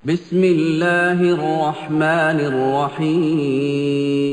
بسم الله الرحمن الرحيم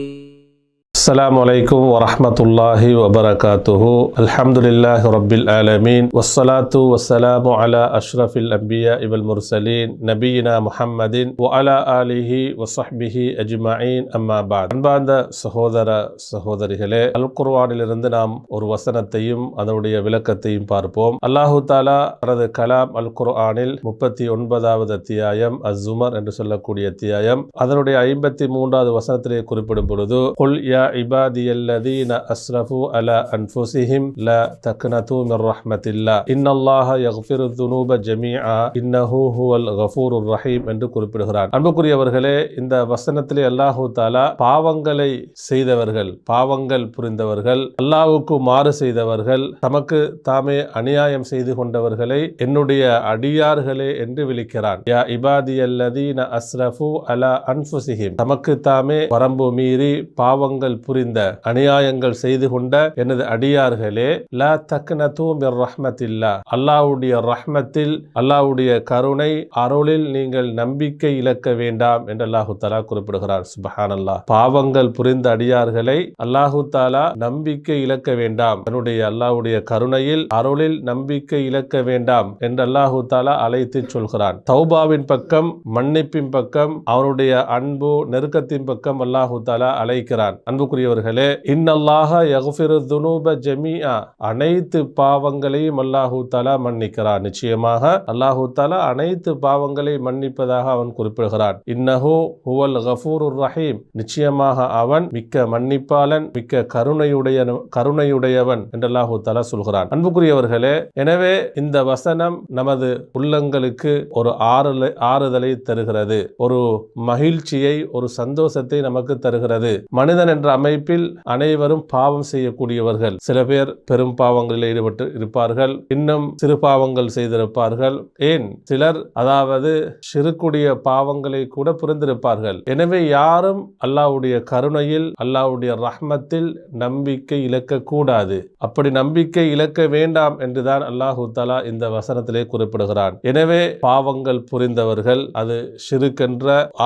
السلام عليكم ورحمة الله وبركاته الحمد لله رب العالمين والصلاة والسلام على أشرف الأنبياء والمرسلين نبينا محمد وعلى آله وصحبه أجمعين أما بعد அன்பார்ந்த சகோதர சகோதரிகளே, அல் குர்ஆனிலிருந்து நாம் ஒரு வசனத்தையும் அதனுடைய விளக்கத்தையும் பார்ப்போம். அல்லாஹு தாலா தனது கலாம் அல் குர்ஆனில் 39வது அத்தியாயம் அஸ்-ஸுமர் என்று சொல்லக்கூடிய அத்தியாயம் அதனுடைய 53வது வசனத்திலே குறிப்பிடும் பொழுது குல் யா இபாதியல்லதீன அஸ்ரஃபு அலா அன்ஃபுஸிஹிம் லா தக்னது மிர் ரஹ்மத்தில்லாஹ் இன்னல்லாஹ யக்ஃபிருத் துனூப ஜமீஆ இன்னஹு ஹுவல் கஃபூருர் ரஹீம் என்று குறிப்பிடுகிறார். அன்புக்குரியவர்களே, இந்த வசனத்திலே அல்லாஹு தஆலா பாவங்களை செய்தவர்கள், பாவங்கள் புரிந்தவர்கள், அல்லாஹ்வுக்கு மாறு செய்தவர்கள், தமக்கு தாமே அநியாயம் செய்து கொண்டவர்களை என்னுடைய அடியார்களே என்று விളിக்கிறான். யா இபாதியல்லதீன அஸ்ரஃபு அலா அன்ஃபுஸிஹிம், தமக்கு தாமே வரம்பு மீறி பாவங்கள் புரிந்த, அநியாயங்கள் செய்து கொண்ட எனது அடியார்களே, லா தக்னது மிர் ரஹ்மத்தில்லாஹ், அல்லாஹ்வுடைய ரஹ்மத்தில், அல்லாஹ்வுடைய கருணை அருளில் நீங்கள் நம்பிக்கை இழக்க வேண்டாம் என்று அல்லாஹு தஆலா குறிப்பிடுகிறார். சுப்ஹானல்லாஹ். பாவங்கள் புரிந்த அடியார்களை அல்லாஹு தஆலா நம்பிக்கை இழக்க வேண்டாம், தன்னுடைய அல்லாஹ்வுடைய கருணையில் அருளில் நம்பிக்கை இழக்க வேண்டாம் என்று அல்லாஹு தஆலா அழைத்து சொல்கிறான். தௌபாவின் பக்கம், மன்னிப்பின் பக்கம், அவருடைய அன்பு நெருக்கத்தின் பக்கம் அல்லாஹு தஆலா அழைக்கிறான். அன்புக்குரியவர்களே, இன்னல்லாஹ யக்ஃபிருத் துனூப ஜமீஆ, அனைத்து பாவங்களையும் அல்லாஹு தஆலா மன்னிக்கிறான். நிச்சயமாக அல்லாஹு தஆலா அனைத்து பாவங்களை மன்னிப்பதாக அவன் குறிப்பிடுகிறான். இன்னஹு ஹுவல் கஃபூருர் ரஹீம், நிச்சயமாக அவன் மிக்க மன்னிப்பாளன், மிக்க கருணையுடையவன் என்று அல்லாஹு தஆலா சொல்கிறான். அன்புக்குரியவர்களே, எனவே இந்த வசனம் நமது உள்ளங்களுக்கு ஒரு ஆறுதலை தருகிறது, ஒரு மகிழ்ச்சியை, ஒரு சந்தோஷத்தை நமக்கு தருகிறது. மனிதன் என்ற அமைப்பில் அனைவரும் பாவம் செய்யக்கூடியவர்கள். சில பேர் பெரும் பாவங்களில் ஈடுபட்டு இருப்பார்கள், இன்னும் சிறு பாவங்கள் செய்திருப்பார்கள், ஏன் சிலர் அதாவது ஷிர்க்குடைய பாவங்களை கூட புரிந்திருப்பார்கள். எனவே யாரும் அல்லாஹ்வுடைய கருணையில், அல்லாஹ்வுடைய ரஹ்மத்தில் நம்பிக்கை இழக்க கூடாது. அப்படி நம்பிக்கை இழக்க வேண்டாம் என்றுதான் அல்லாஹு தஆலா இந்த வசனத்திலே குறிப்பிடுகிறான். எனவே பாவங்கள் புரிந்தவர்கள், அது ஷிர்க்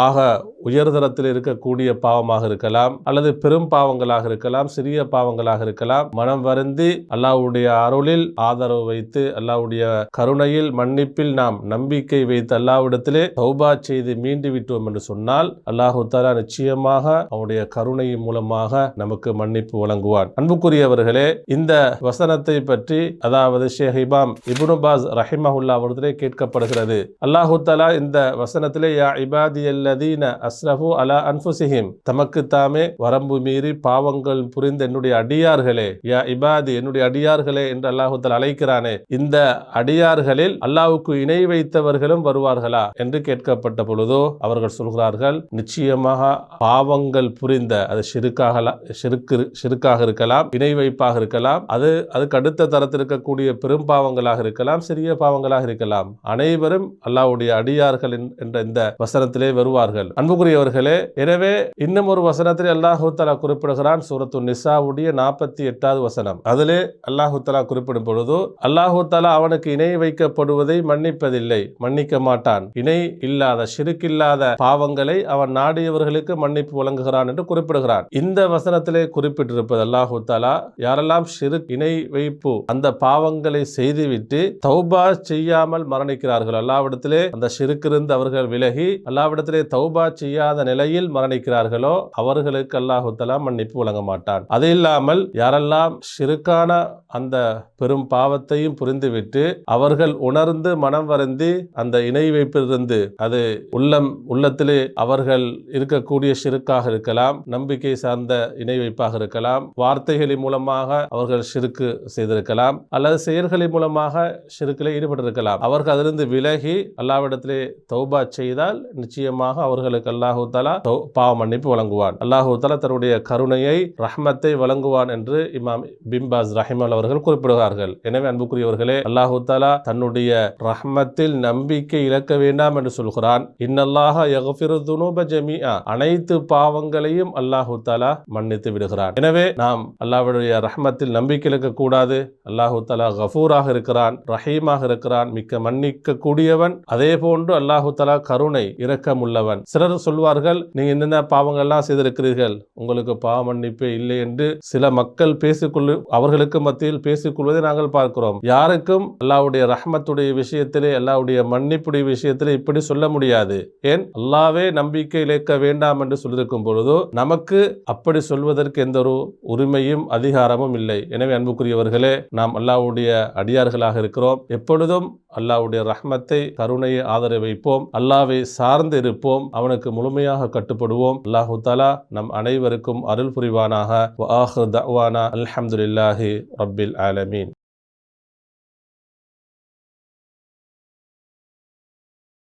ஆக உயர்தரத்தில் இருக்கக்கூடிய பாவமாக இருக்கலாம், அல்லது பெரும் பாவங்களாக இருக்கலாம், சிறிய பாவங்களாக இருக்கலாம், மனம் வருந்தி அல்லாஹ்வுடைய அருளில் ஆதரவு வைத்து, அல்லாஹ்வுடைய கருணையில், மன்னிப்பில் நாம் நம்பிக்கை வைத்து அல்லாஹ்விடத்திலே தௌபா செய்து மீண்டு விட்டோம் என்று சொன்னால் அல்லாஹு தஆலா நிச்சயமாக அவருடைய கருணையின் மூலமாக நமக்கு மன்னிப்பு வழங்குவான். அன்புக்குரியவர்களே, இந்த வசனத்தை பற்றி அதாவது ஷேக் இமாம் இப்னு பாஸ் ரஹிமஹுல்லாஹ் அவர்களிடத்திலே கேட்கப்படுகிறது. அல்லாஹு தஆலா இந்த வசனத்திலே யா இபாதியல்லதீன அஸ்ரஃபு அலா அன்ஃபுஸிஹிம், தமக்கு தாமே வரம்பு மீறி பாவங்கள் புரிந்த என்னுடைய அடியார்களே, யா இபாதி, என்னுடைய அடியார்களே என்று அல்லாஹு தஆலா அழைக்கிறானே, இந்த அடியார்களில் அல்லாஹ்வுக்கு இணை வைத்தவர்களும் வருவார்களா என்று கேட்கப்பட்ட பொழுதோ அவர்கள் சொல்கிறார்கள், நிச்சயமாக பாவங்கள் புரிந்த, அது ஷிர்க்காக இருக்கலாம், இணை வைப்பாக இருக்கலாம், அதுக்கு அடுத்த தரத்தில் இருக்கக்கூடிய பெரும் பாவங்களாக இருக்கலாம், சிறிய பாவங்களாக இருக்கலாம், அனைவரும் அல்லாஹ்வுடைய அடியார்கள் என்ற இந்த வசனத்திலே வருவார்கள். அன்புக்குரியவர்களே, எனவே இன்னும் ஒரு வசனத்திலே அல்லாஹு தஆலா குறிப்பிடுகிறான். சூரத்து நிசாவுடைய 48வது வசனம், அதிலே அல்லாஹு தஆலா குறிப்பிடும் பொழுது அல்லாஹு தஆலா அவனுக்கு இணை வைக்கப்படுவதை மன்னிப்பதில்லை, மன்னிக்க மாட்டான். இணை இல்லாத, ஷிர்க் இல்லாத பாவங்களை அவன் நாடியவர்களுக்கு மன்னிப்பு வழங்குகிறான் என்று குறிப்பிடுகிறான். இந்த வசனத்திலே குறிப்பிட்டிருப்பது அல்லாஹு தஆலா யாரெல்லாம் ஷிர்க், இணை வைப்பு, அந்த பாவங்களை செய்துவிட்டு தௌபா செய்யாமல் மரணிக்கிறார்கள், அல்லாஹ்விடத்திலே அந்த ஷிர்க் இருந்து அவர்கள் விலகி அல்லாஹ்விடத்திலே தௌபா செய்யாத நிலையில் மரணிக்கிறார்களோ அவர்களுக்கு அல்லாஹு தஆலா மன்னிப்பு வழங்க மாட்டான். அது இல்லாமல் யாரெல்லாம் ஷிர்கான அந்த பெரும் பாவத்தையும் புரிந்துவிட்டு அவர்கள் உணர்ந்து மனம் வருந்தி அந்த இணை வைப்பிலிருந்து, அது உள்ளத்திலே அவர்கள் இருக்கக்கூடிய ஷிர்காக இருக்கலாம், நம்பிக்கை சார்ந்த இணை வைப்பாக இருக்கலாம், வார்த்தைகளின் மூலமாக அவர்கள் ஷிர்க் செய்திருக்கலாம், அல்லது செயல்களின் மூலமாக ஷிர்கிலே ஈடுபட்டிருக்கலாம். அவர்கள் அதிலிருந்து விலகி அல்லாஹ்விடத்திலே தௌபா செய்தால் நிச்சயமாக அவர்களுக்கு அல்லாஹு தஆலா பாவ மன்னிப்பு வழங்குவான். அல்லாஹு தஆலா தன்னுடைய கருணையை ரஹ்மத்தை வழங்குவான் என்று இமாம் பின் பாஸ் ரஹிமஹுல்லாஹ் அவர்கள் குறிப்பிடுகிறார்கள். எனவே அன்புக்குரியவர்களே, அல்லாஹு தஆலா தன்னுடைய ரஹ்மத்தில் நம்பிக்கை இழக்க வேண்டாம் என்று சொல்கிறான். இன்னல்லாஹ யக்ஃபிரு துனூப ஜமீஆ, அனைத்து பாவங்களையும் அல்லாஹு தஆலா மன்னித்து விடுகிறான். எனவே நாம் அல்லாஹ்வுடைய ரஹ்மத்தில் நம்பிக்கை இழக்க கூடாது. அல்லாஹு தஆலா கஃபூராக இருக்கிறான், ரஹீமாக இருக்கிறான், மிக்க மன்னிக்க கூடியவன். அதே போன்று அல்லாஹு தஆலா கருணை, இரக்கம் உள்ளவன். சிலர் சொல்வார்கள், நீங்க என்னென்ன பாவங்கள்லாம் செய்திருக்கிறீர்கள், உங்களுக்கு பாவ மன்னிப்பே இல்லை என்று சில மக்கள் அவர்களுக்கு மத்தியில் பேசிக்கொள்வதை நாங்கள் பார்க்கிறோம். யாருக்கும் அல்லாஹ்வுடைய ரஹ்மத்துடைய விஷயத்திலே, அல்லாஹ்வுடைய மன்னிப்புடைய விஷயத்திலே இப்படி சொல்ல முடியாது. ஏன்? அல்லாஹ்வே நம்பிக்கை இழக்க வேண்டாம் என்று சொல்லியிருக்கும் பொழுது நமக்கு அப்படி சொல்வதற்கு எந்த ஒரு உரிமையும் அதிகாரமும் இல்லை. எனவே அன்புக்குரியவர்களே, நாம் அல்லாஹ்வுடைய அடியார்களாக இருக்கிறோம். எப்பொழுதும் அல்லாஹ்வுடைய ரஹ்மத்தை, கருணையை ஆதரவு வைப்போம். அல்லாஹ்வை சார்ந்து இருப்போம். அவனுக்கு முழுமையாக கட்டுப்படுவோம். அல்லாஹு தஆலா நம் அனைவருக்கும் அருள் புரிவானாக. வ ஆகிரு தஅவானா அல்ஹம்துலில்லாஹி ரப்பில் ஆலமீன்.